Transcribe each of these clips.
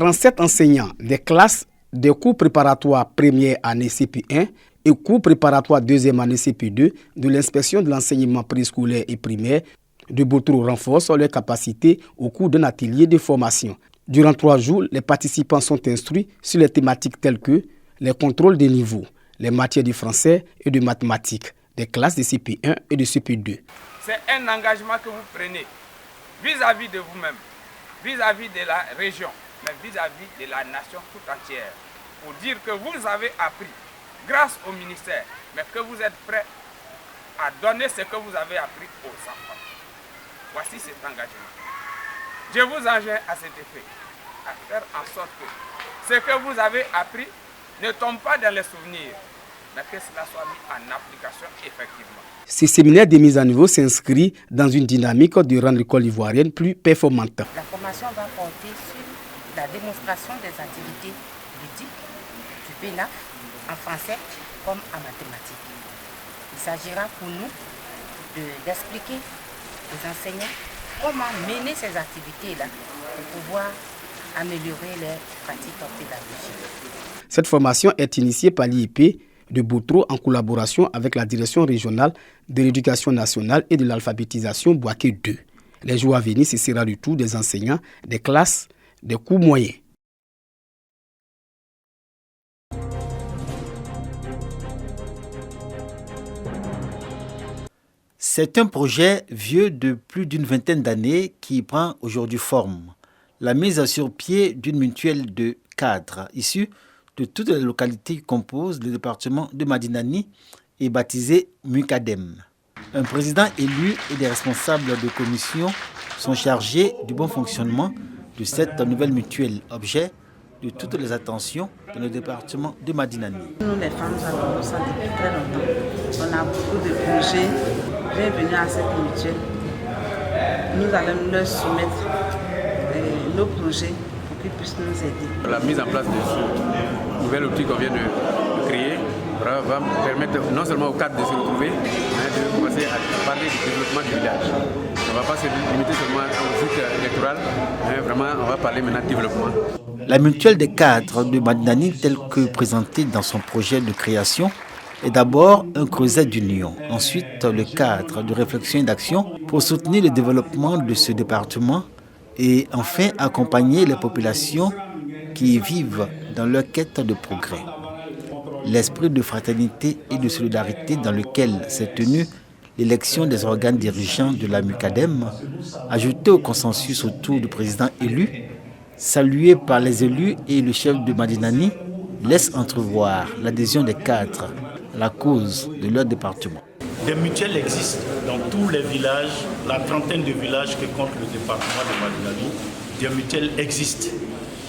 37 enseignants des classes des cours préparatoires première année CP1 et cours préparatoires deuxième année CP2 de l'inspection de l'enseignement préscolaire et primaire de Boutro renforcent leurs capacités au cours d'un atelier de formation. Durant 3 jours, les participants sont instruits sur les thématiques telles que les contrôles des niveaux, les matières de français et de mathématiques, des classes de CP1 et de CP2. C'est un engagement que vous prenez vis-à-vis de vous-même, vis-à-vis de la région, mais vis-à-vis de la nation tout entière, pour dire que vous avez appris grâce au ministère, mais que vous êtes prêts à donner ce que vous avez appris aux enfants. Voici cet engagement. Je vous enjoins à cet effet, à faire en sorte que ce que vous avez appris ne tombe pas dans les souvenirs, mais que cela soit mis en application effectivement. Ce séminaire de mise à niveau s'inscrit dans une dynamique de rendre l'école ivoirienne plus performante. La formation va porter sur la démonstration des activités ludiques du PENAF en français comme en mathématiques. Il s'agira pour nous d'expliquer aux enseignants comment mener ces activités-là pour pouvoir améliorer les pratiques pédagogiques. Cette formation est initiée par l'IEP de Boutro en collaboration avec la Direction régionale de l'éducation nationale et de l'alphabétisation Bouaké 2. Les jours à venir, ce sera du tour des enseignants des classes des cours moyens. C'est un projet vieux de plus d'une vingtaine d'années qui prend aujourd'hui forme. La mise sur pied d'une mutuelle de cadres issus de toutes les localités qui composent le département de Madinani est baptisée Mukadem. Un président élu et des responsables de commission sont chargés du bon fonctionnement de cette nouvelle mutuelle, objet de toutes les attentions dans le département de Madinani. Nous, les femmes, nous avons ça depuis très longtemps. On a beaucoup de projets. Bienvenue à cette mutuelle. Nous allons leur soumettre nos projets pour qu'ils puissent nous aider. La mise en place de ce nouvel outil qu'on vient de créer va permettre non seulement aux cadres de se retrouver, mais de commencer à parler du développement du village. On ne va pas se limiter seulement au site électoral, mais vraiment on va parler maintenant de développement. La mutuelle des cadres de Madinani, telle que présentée dans son projet de création, est d'abord un creuset d'union, ensuite le cadre de réflexion et d'action pour soutenir le développement de ce département et enfin accompagner les populations qui vivent dans leur quête de progrès. L'esprit de fraternité et de solidarité dans lequel s'est tenue l'élection des organes dirigeants de la Mukadem, ajouté au consensus autour du président élu, salué par les élus et le chef de Madinani, laisse entrevoir l'adhésion des cadres à la cause de leur département. Des mutuelles existent dans tous les villages, la trentaine de villages que compte le département de Madinani. Des mutuelles existent.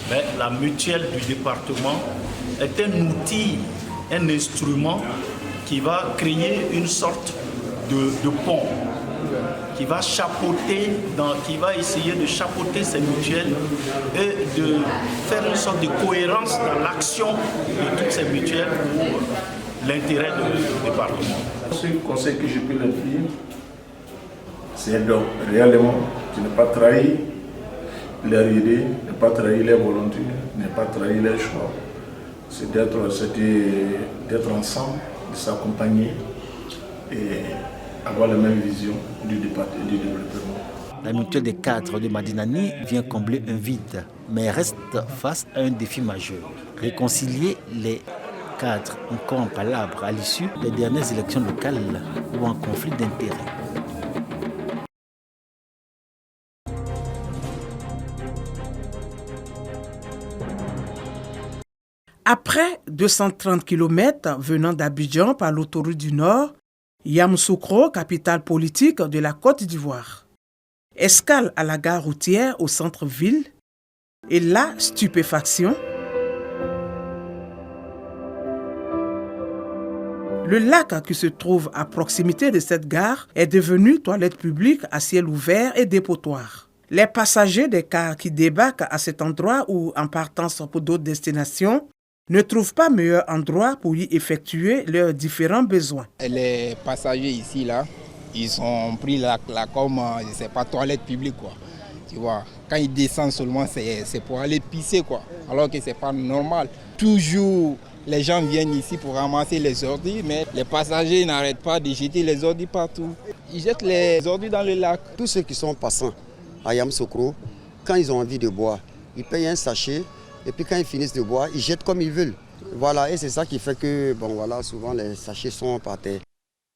Mais la mutuelle du département est un outil, un instrument qui va créer une sorte de pont, qui va chapeauter, qui va essayer de chapeauter ces mutuelles et de faire une sorte de cohérence dans l'action de toutes ces mutuelles pour l'intérêt du département. Ce conseil que je peux leur dire, c'est donc réellement de ne pas trahir leur idée, ne pas trahir leur volonté, ne pas trahir leur choix. C'est d'être ensemble, de s'accompagner et avoir la même vision du département, du développement. La mutuelle des cadres de Madinani vient combler un vide, mais reste face à un défi majeur. Réconcilier les cadres encore en palabres à l'issue des dernières élections locales ou en conflit d'intérêts. Après 230 km venant d'Abidjan par l'autoroute du Nord, Yamoussoukro, capitale politique de la Côte d'Ivoire. Escale à la gare routière au centre-ville et la stupéfaction. Le lac qui se trouve à proximité de cette gare est devenu toilette publique à ciel ouvert et dépotoir. Les passagers des cars qui débarquent à cet endroit ou en partance pour d'autres destinations ne trouvent pas meilleur endroit pour y effectuer leurs différents besoins. Les passagers ici, là, ils ont pris la comme, je sais pas, toilette publique, quoi. Tu vois, quand ils descendent seulement, c'est pour aller pisser, quoi. Alors que c'est pas normal. Toujours, les gens viennent ici pour ramasser les ordures, mais les passagers n'arrêtent pas de jeter les ordures partout. Ils jettent les ordures dans le lac. Tous ceux qui sont passants à Yamoussoukro, quand ils ont envie de boire, ils payent un sachet et puis quand ils finissent de boire, ils jettent comme ils veulent. Voilà, et c'est ça qui fait que, souvent les sachets sont par terre.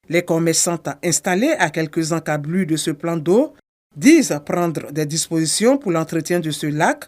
Les commerçants installés à quelques encablures de ce plan d'eau disent prendre des dispositions pour l'entretien de ce lac,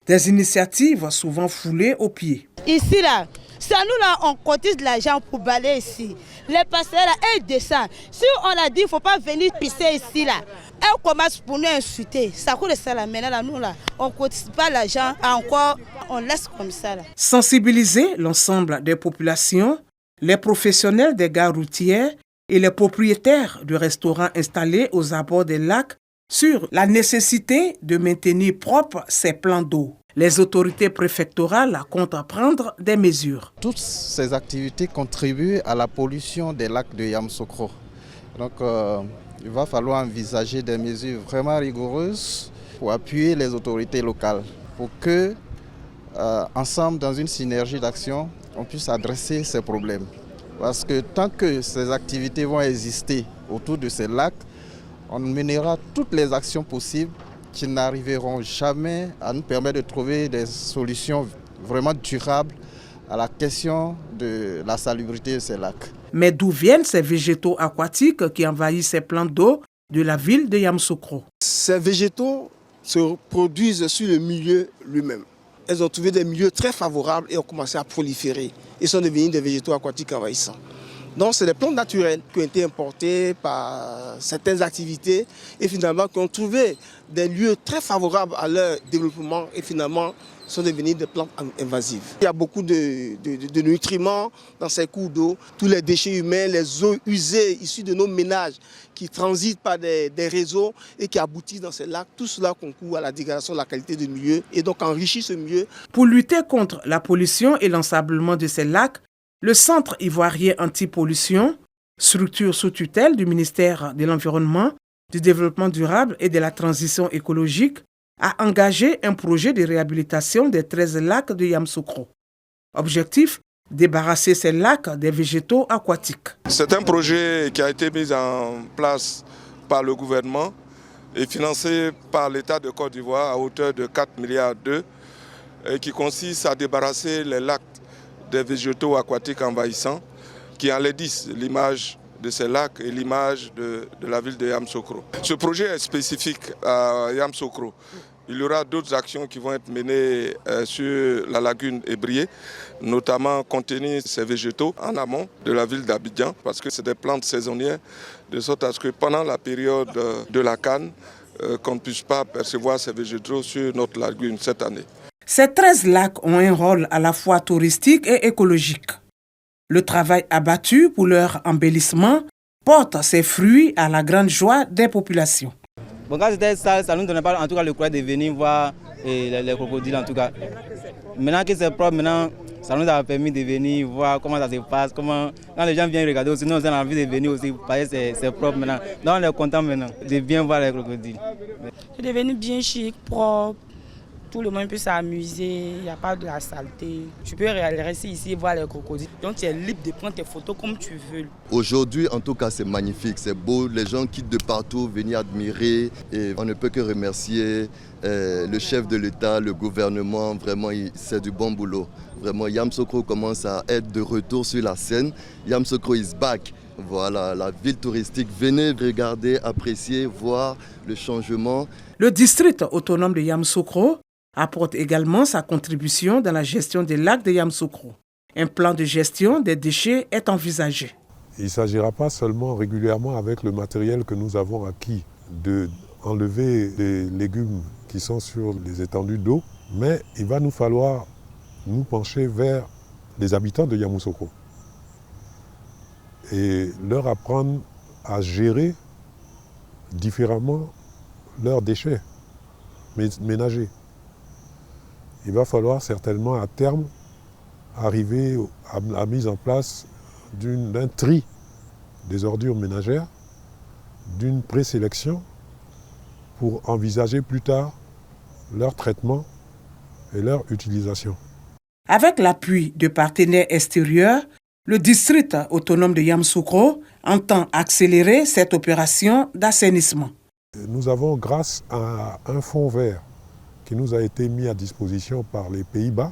des initiatives souvent foulées aux pieds. Ici, là, c'est nous, là, on cotise de l'argent pour balayer ici. Les passagers, là, ils descendent. Si on a dit qu'il ne faut pas venir pisser ici, là, elles commencent pour nous insulter. Ça coûte ça, là, maintenant, là, nous, là, on ne cotise pas l'argent encore, on laisse comme ça, là. Sensibiliser l'ensemble des populations, les professionnels des gares routières et les propriétaires de restaurants installés aux abords des lacs sur la nécessité de maintenir propres ces plans d'eau. Les autorités préfectorales comptent prendre des mesures. Toutes ces activités contribuent à la pollution des lacs de Yamoussoukro. Donc il va falloir envisager des mesures vraiment rigoureuses pour appuyer les autorités locales, pour que, ensemble, dans une synergie d'action, on puisse adresser ces problèmes. Parce que tant que ces activités vont exister autour de ces lacs, on mènera toutes les actions possibles qui n'arriveront jamais à nous permettre de trouver des solutions vraiment durables à la question de la salubrité de ces lacs. Mais d'où viennent ces végétaux aquatiques qui envahissent ces plans d'eau de la ville de Yamoussoukro? Ces végétaux se produisent sur le milieu lui-même. Elles ont trouvé des milieux très favorables et ont commencé à proliférer. Ils sont devenus des végétaux aquatiques envahissants. Donc c'est des plantes naturelles qui ont été importées par certaines activités et finalement qui ont trouvé des lieux très favorables à leur développement et finalement sont devenus des plantes invasives. Il y a beaucoup de nutriments dans ces cours d'eau, tous les déchets humains, les eaux usées issues de nos ménages qui transitent par des réseaux et qui aboutissent dans ces lacs. Tout cela concourt à la dégradation de la qualité du milieu et donc enrichit ce milieu. Pour lutter contre la pollution et l'ensablement de ces lacs, le Centre ivoirien anti-pollution, structure sous tutelle du ministère de l'Environnement, du Développement durable et de la Transition écologique, a engagé un projet de réhabilitation des 13 lacs de Yamoussoukro. Objectif, débarrasser ces lacs des végétaux aquatiques. C'est un projet qui a été mis en place par le gouvernement et financé par l'État de Côte d'Ivoire à hauteur de 4,2 milliards et qui consiste à débarrasser les lacs des végétaux aquatiques envahissants qui enlaidissent l'image de ces lacs et l'image de la ville de Yamoussoukro. Ce projet est spécifique à Yamoussoukro. Il y aura d'autres actions qui vont être menées sur la lagune Ébrié, notamment contenir ces végétaux en amont de la ville d'Abidjan, parce que c'est des plantes saisonnières, de sorte à ce que pendant la période de la canne, qu'on ne puisse pas percevoir ces végétaux sur notre lagune cette année. Ces 13 lacs ont un rôle à la fois touristique et écologique. Le travail abattu pour leur embellissement porte ses fruits à la grande joie des populations. Bon, quand c'était ça ne nous donnait pas en tout cas le courage de venir voir les crocodiles en tout cas. Maintenant que c'est propre, ça nous a permis de venir voir comment ça se passe, quand les gens viennent regarder aussi, nous on a envie de venir aussi parce que c'est propre maintenant. Donc on est content maintenant de bien voir les crocodiles. C'est devenu bien chic, propre. Tout le monde peut s'amuser, il n'y a pas de la saleté. Tu peux rester ici et voir les crocodiles. Donc tu es libre de prendre tes photos comme tu veux. Aujourd'hui, en tout cas, c'est magnifique, c'est beau. Les gens quittent de partout, venir admirer. Et on ne peut que remercier le chef de l'État, le gouvernement. Vraiment, c'est du bon boulot. Vraiment, Yamoussoukro commence à être de retour sur la scène. Yamoussoukro is back. Voilà, la ville touristique. Venez regarder, apprécier, voir le changement. Le district autonome de Yamoussoukro apporte également sa contribution dans la gestion des lacs de Yamoussoukro. Un plan de gestion des déchets est envisagé. Il ne s'agira pas seulement régulièrement avec le matériel que nous avons acquis d'enlever les légumes qui sont sur les étendues d'eau, mais il va nous falloir nous pencher vers les habitants de Yamoussoukro et leur apprendre à gérer différemment leurs déchets ménagers. Il va falloir certainement à terme arriver à la mise en place d'un tri des ordures ménagères, d'une présélection pour envisager plus tard leur traitement et leur utilisation. Avec l'appui de partenaires extérieurs, le district autonome de Yamoussoukro entend accélérer cette opération d'assainissement. Nous avons, grâce à un fonds vert qui nous a été mis à disposition par les Pays-Bas,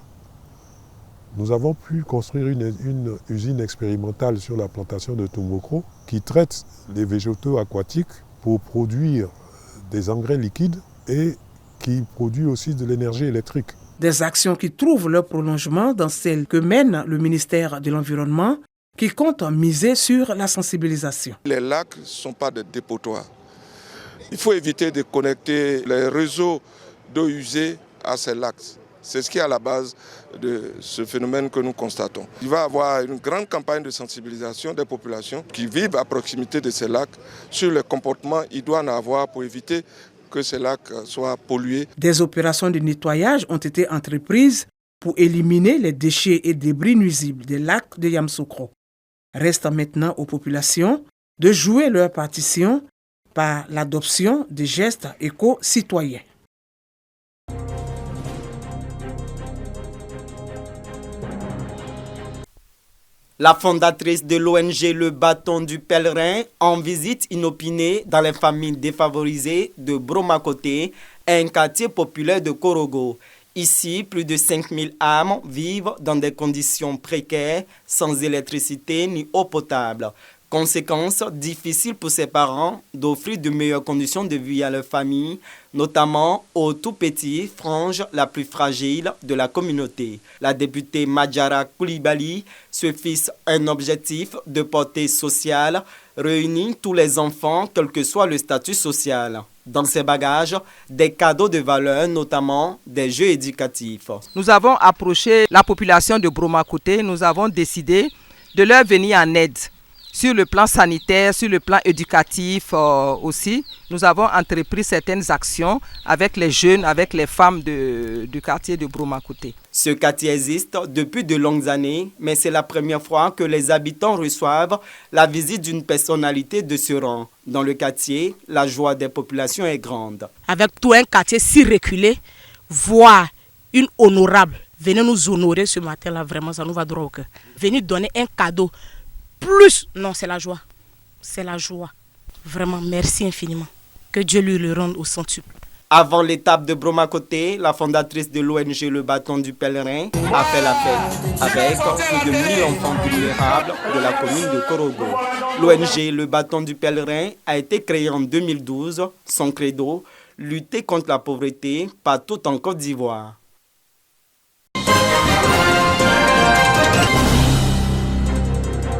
nous avons pu construire une usine expérimentale sur la plantation de Tombokro qui traite les végétaux aquatiques pour produire des engrais liquides et qui produit aussi de l'énergie électrique. Des actions qui trouvent leur prolongement dans celles que mène le ministère de l'Environnement qui compte miser sur la sensibilisation. Les lacs ne sont pas des dépotoirs. Il faut éviter de connecter les réseaux d'eau usée à ces lacs. C'est ce qui est à la base de ce phénomène que nous constatons. Il va y avoir une grande campagne de sensibilisation des populations qui vivent à proximité de ces lacs sur les comportements qu'ils doivent en avoir pour éviter que ces lacs soient pollués. Des opérations de nettoyage ont été entreprises pour éliminer les déchets et débris nuisibles des lacs de Yamoussoukro. Reste maintenant aux populations de jouer leur partition par l'adoption de gestes éco-citoyens. La fondatrice de l'ONG Le Bâton du Pèlerin, en visite inopinée dans les familles défavorisées de Bromakoté, un quartier populaire de Korogo. Ici, plus de 5000 âmes vivent dans des conditions précaires, sans électricité ni eau potable. Conséquence, difficile pour ses parents d'offrir de meilleures conditions de vie à leur famille, notamment aux tout petits franges la plus fragile de la communauté. La députée Madjara Koulibaly se fixe un objectif de portée sociale, réunir tous les enfants, quel que soit le statut social. Dans ses bagages, des cadeaux de valeur, notamment des jeux éducatifs. Nous avons approché la population de Bromakoté, nous avons décidé de leur venir en aide. Sur le plan sanitaire, sur le plan éducatif aussi, nous avons entrepris certaines actions avec les jeunes, avec les femmes du quartier de Bromakoté. Ce quartier existe depuis de longues années, mais c'est la première fois que les habitants reçoivent la visite d'une personnalité de ce rang. Dans le quartier, la joie des populations est grande. Avec tout un quartier si reculé, voir une honorable venir nous honorer ce matin-là, vraiment, ça nous va droit au cœur. Venir donner un cadeau. Plus, non, c'est la joie. C'est la joie. Vraiment, merci infiniment. Que Dieu lui le rende au centuple. Avant l'étape de Bromakoté, la fondatrice de l'ONG Le Bâton du Pèlerin a fait la fête avec plus de 1000 enfants vulnérables de la commune de Korogo. L'ONG Le Bâton du Pèlerin a été créée en 2012. Son credo, lutter contre la pauvreté partout en Côte d'Ivoire.